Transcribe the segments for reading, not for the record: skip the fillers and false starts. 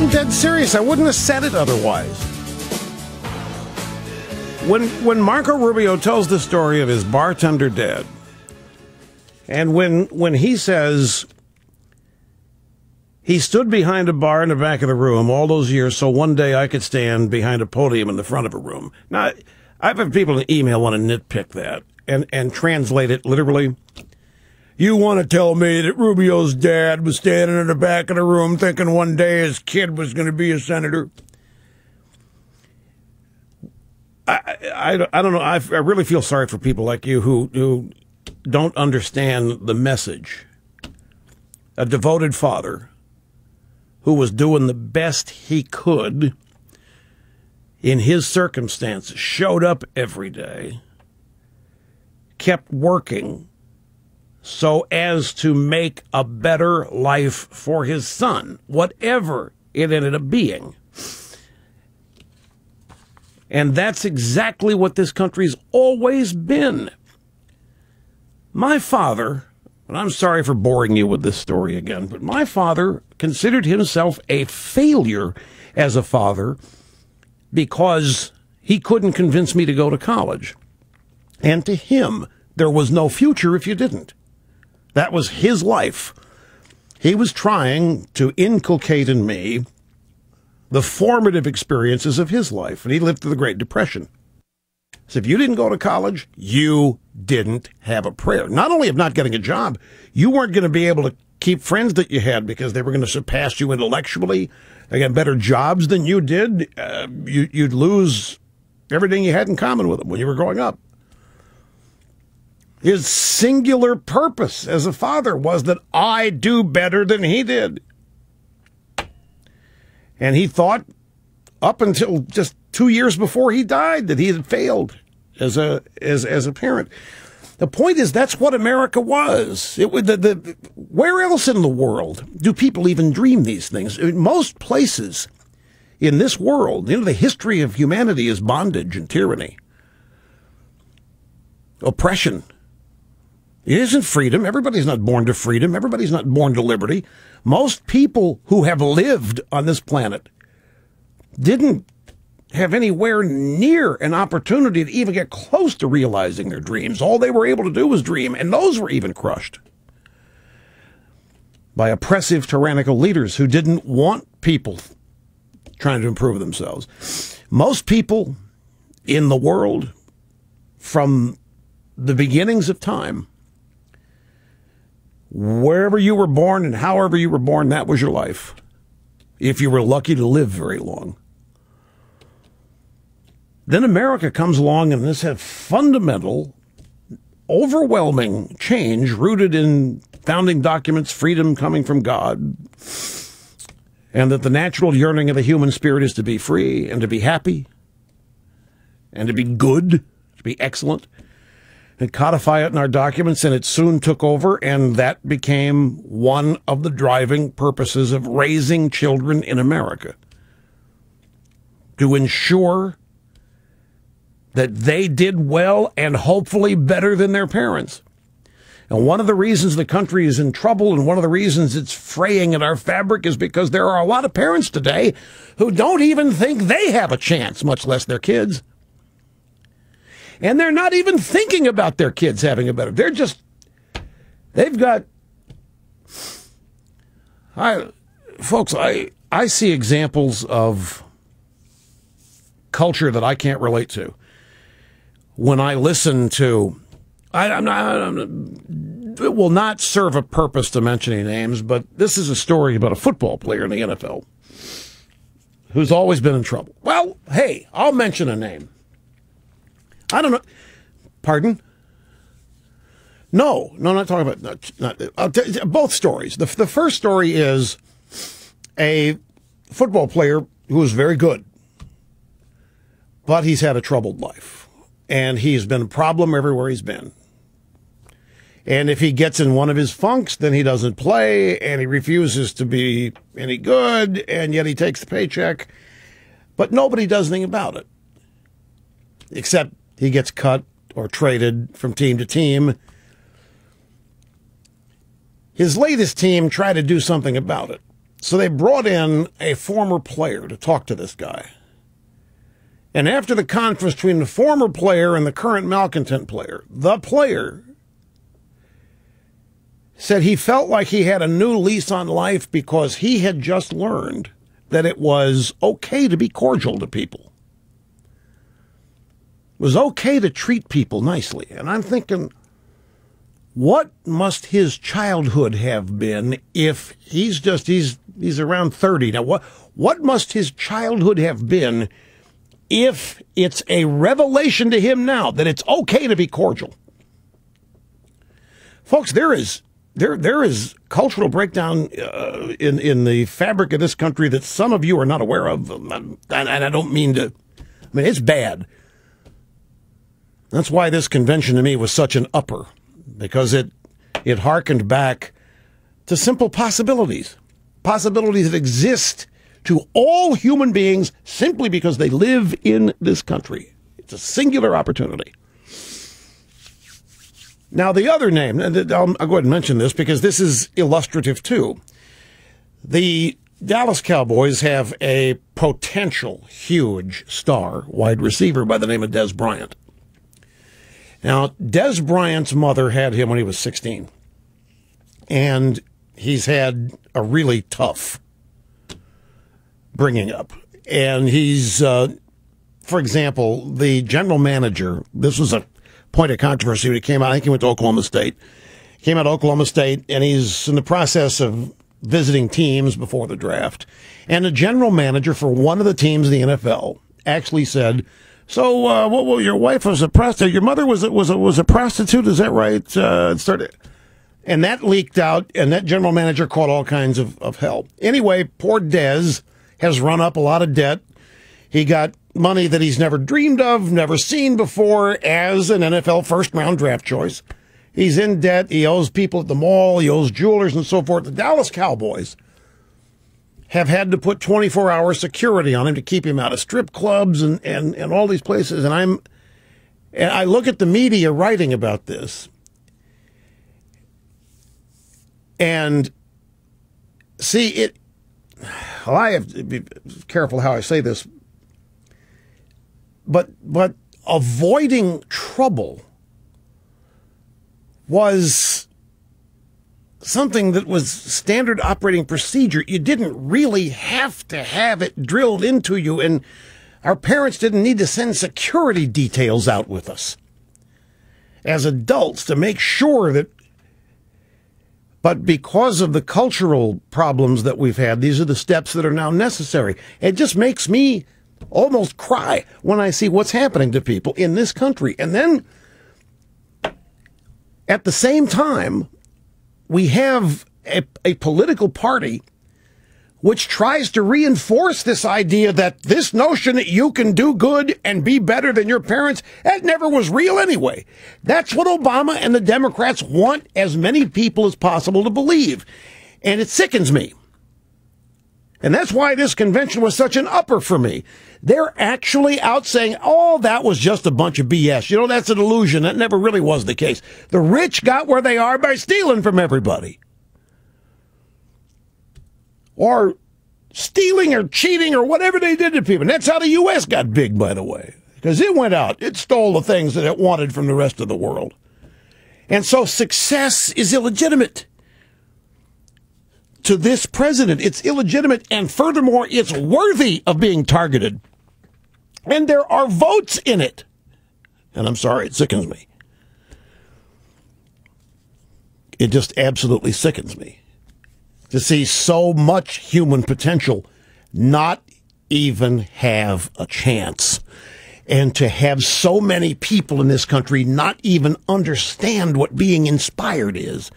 I'm dead serious. I wouldn't have said it otherwise. When Marco Rubio tells the story of his bartender dad, and when he says he stood behind a bar in the back of the room all those years so one day I could stand behind a podium in the front of a room. Now, I've had people in email want to nitpick that and translate it literally. You want to tell me that Rubio's dad was standing in the back of the room thinking one day his kid was going to be a senator? I don't know. I really feel sorry for people like you who don't understand the message. A devoted father who was doing the best he could in his circumstances, showed up every day, kept working so as to make a better life for his son, whatever it ended up being. And that's exactly what this country's always been. My father, and I'm sorry for boring you with this story again, but my father considered himself a failure as a father because he couldn't convince me to go to college. And to him, there was no future if you didn't. That was his life. He was trying to inculcate in me the formative experiences of his life, and he lived through the Great Depression. So if you didn't go to college, you didn't have a prayer. Not only of not getting a job, you weren't going to be able to keep friends that you had because they were going to surpass you intellectually. They got better jobs than you did. You'd lose everything you had in common with them when you were growing up. His singular purpose as a father was that I do better than he did. And he thought, up until just 2 years before he died, that he had failed as a parent. The point is, that's what America was. Where else in the world do people even dream these things? In most places in this world, the history of humanity is bondage and tyranny, oppression. It isn't freedom. Everybody's not born to freedom. Everybody's not born to liberty. Most people who have lived on this planet didn't have anywhere near an opportunity to even get close to realizing their dreams. All they were able to do was dream, and those were even crushed by oppressive, tyrannical leaders who didn't want people trying to improve themselves. Most people in the world, from the beginnings of time, wherever you were born and however you were born, that was your life, if you were lucky to live very long. Then America comes along, and this had fundamental, overwhelming change rooted in founding documents, freedom coming from God, and that the natural yearning of the human spirit is to be free and to be happy and to be good, to be excellent, and codify it in our documents, and it soon took over, and that became one of the driving purposes of raising children in America, to ensure that they did well and hopefully better than their parents. And one of the reasons the country is in trouble and one of the reasons it's fraying at our fabric is because there are a lot of parents today who don't even think they have a chance, much less their kids. And they're not even thinking about their kids having a better. They've got, folks, I see examples of culture that I can't relate to when I listen to, it will not serve a purpose to mention any names, but this is a story about a football player in the NFL who's always been in trouble. Well, hey, I'll mention a name. I don't know. Pardon? No, I'm not talking about both stories. The first story is a football player who is very good, but he's had a troubled life, and he's been a problem everywhere he's been. And if he gets in one of his funks, then he doesn't play, and he refuses to be any good, and yet he takes the paycheck. But nobody does anything about it, except he gets cut or traded from team to team. His latest team tried to do something about it. So they brought in a former player to talk to this guy. And after the conference between the former player and the current malcontent player, the player said he felt like he had a new lease on life because he had just learned that it was okay to be cordial to people. It was okay to treat people nicely. And I'm thinking, what must his childhood have been if he's around 30 now? What must his childhood have been if it's a revelation to him now that it's okay to be cordial? Folks, there is cultural breakdown in the fabric of this country that some of you are not aware of, and I don't mean to. I mean, it's bad. That's why this convention to me was such an upper, because it harkened back to simple possibilities that exist to all human beings simply because they live in this country. It's a singular opportunity. Now, the other name, I'll go ahead and mention this because this is illustrative too. The Dallas Cowboys have a potential huge star wide receiver by the name of Dez Bryant. Now, Dez Bryant's mother had him when he was 16, and he's had a really tough bringing up. And he's, for example, the general manager, this was a point of controversy when he came out. I think he went to Oklahoma State. Came out of Oklahoma State, and he's in the process of visiting teams before the draft. And the general manager for one of the teams in the NFL actually said, "So, well, your wife was a prostitute. Your mother was a prostitute. Is that right?" And that leaked out, and that general manager caught all kinds of hell. Anyway, poor Dez has run up a lot of debt. He got money that he's never dreamed of, never seen before as an NFL first-round draft choice. He's in debt. He owes people at the mall. He owes jewelers and so forth. The Dallas Cowboys have had to put 24-hour security on him to keep him out of strip clubs and all these places. And I look at the media writing about this and see it. Well, I have to be careful how I say this, but avoiding trouble was something that was standard operating procedure. You didn't really have to have it drilled into you, and our parents didn't need to send security details out with us as adults to make sure that. But because of the cultural problems that we've had, these are the steps that are now necessary. It just makes me almost cry when I see what's happening to people in this country. And then at the same time, we have a political party which tries to reinforce this idea that this notion that you can do good and be better than your parents, that never was real anyway. That's what Obama and the Democrats want as many people as possible to believe. And it sickens me. And that's why this convention was such an upper for me. They're actually out saying, oh, that was just a bunch of BS. You know, that's an illusion. That never really was the case. The rich got where they are by stealing from everybody. Or stealing or cheating or whatever they did to people. And that's how the U.S. got big, by the way, because it went out. It stole the things that it wanted from the rest of the world. And so success is illegitimate to this president. It's illegitimate, and furthermore, it's worthy of being targeted. And there are votes in it. And I'm sorry, it sickens me. It just absolutely sickens me to see so much human potential not even have a chance, and to have so many people in this country not even understand what being inspired is.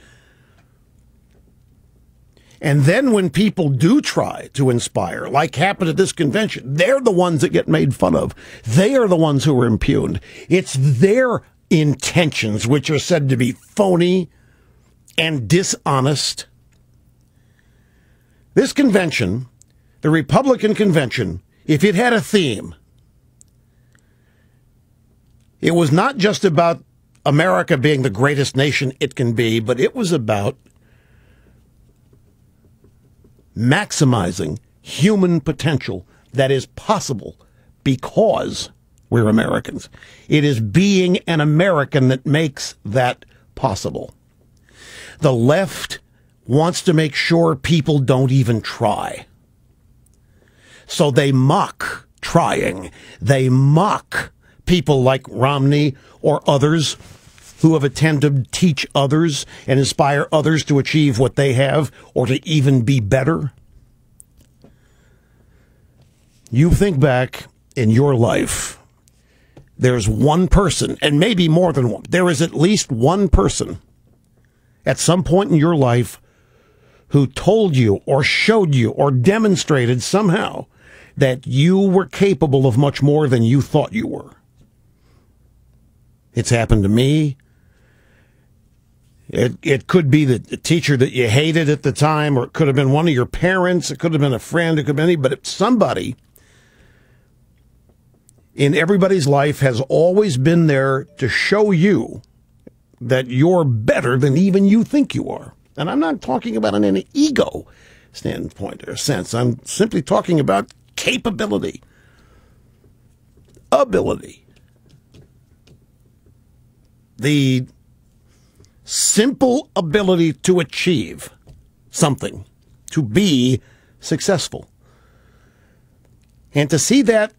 And then when people do try to inspire, like happened at this convention, they're the ones that get made fun of. They are the ones who are impugned. It's their intentions which are said to be phony and dishonest. This convention, the Republican convention, if it had a theme, it was not just about America being the greatest nation it can be, but it was about maximizing human potential that is possible because we're Americans. It is being an American that makes that possible. The left wants to make sure people don't even try. So they mock trying. They mock people like Romney or others who have attempted to teach others and inspire others to achieve what they have or to even be better. You think back in your life, there's one person, and maybe more than one, there is at least one person at some point in your life who told you or showed you or demonstrated somehow that you were capable of much more than you thought you were. It's happened to me. It could be the teacher that you hated at the time, or it could have been one of your parents, it could have been a friend, it could have been anybody, but somebody in everybody's life has always been there to show you that you're better than even you think you are. And I'm not talking about in an ego standpoint or sense. I'm simply talking about capability, ability. The simple ability to achieve something, to be successful. And to see that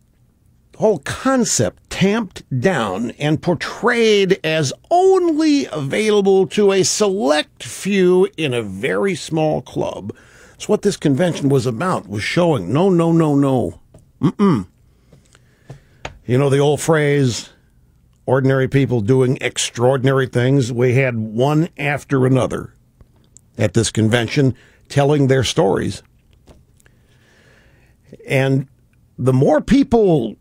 whole concept tamped down and portrayed as only available to a select few in a very small club. That's what this convention was about, was showing no. You know the old phrase, ordinary people doing extraordinary things? We had one after another at this convention telling their stories. And the more people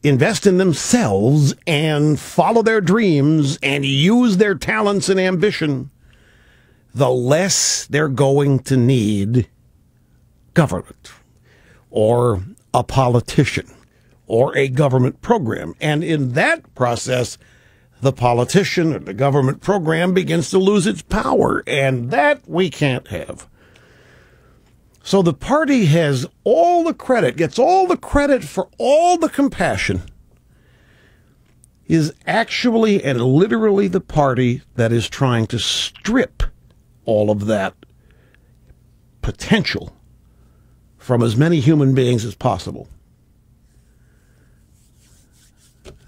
invest in themselves and follow their dreams and use their talents and ambition, the less they're going to need government or a politician or a government program. And in that process, the politician or the government program begins to lose its power, and that we can't have. So the party has all the credit, gets all the credit for all the compassion, is actually and literally the party that is trying to strip all of that potential from as many human beings as possible.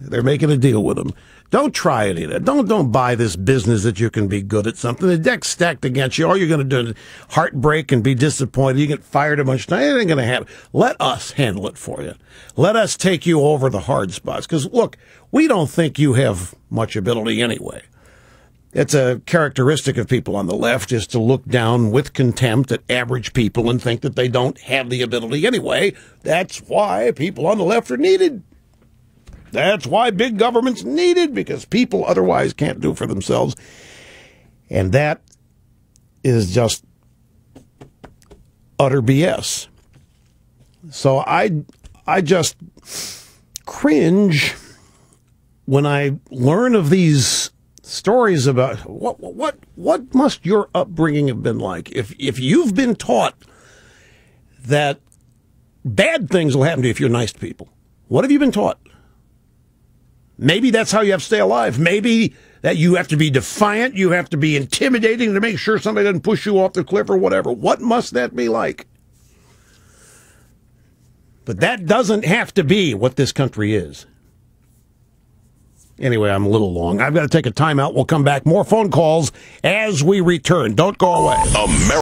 They're making a deal with them. Don't try any of that. Don't buy this business that you can be good at something. The deck's stacked against you. All you're going to do is heartbreak and be disappointed. You get fired a bunch of times. It ain't going to happen. Let us handle it for you. Let us take you over the hard spots. Because, look, we don't think you have much ability anyway. It's a characteristic of people on the left is to look down with contempt at average people and think that they don't have the ability anyway. That's why people on the left are needed. That's why big government's needed, because people otherwise can't do for themselves. And that is just utter BS. So I just cringe when I learn of these stories about what must your upbringing have been like. If you've been taught that bad things will happen to you if you're nice to people, what have you been taught? Maybe that's how you have to stay alive. Maybe that you have to be defiant. You have to be intimidating to make sure somebody doesn't push you off the cliff or whatever. What must that be like? But that doesn't have to be what this country is. Anyway, I'm a little long. I've got to take a time out. We'll come back. More phone calls as we return. Don't go away.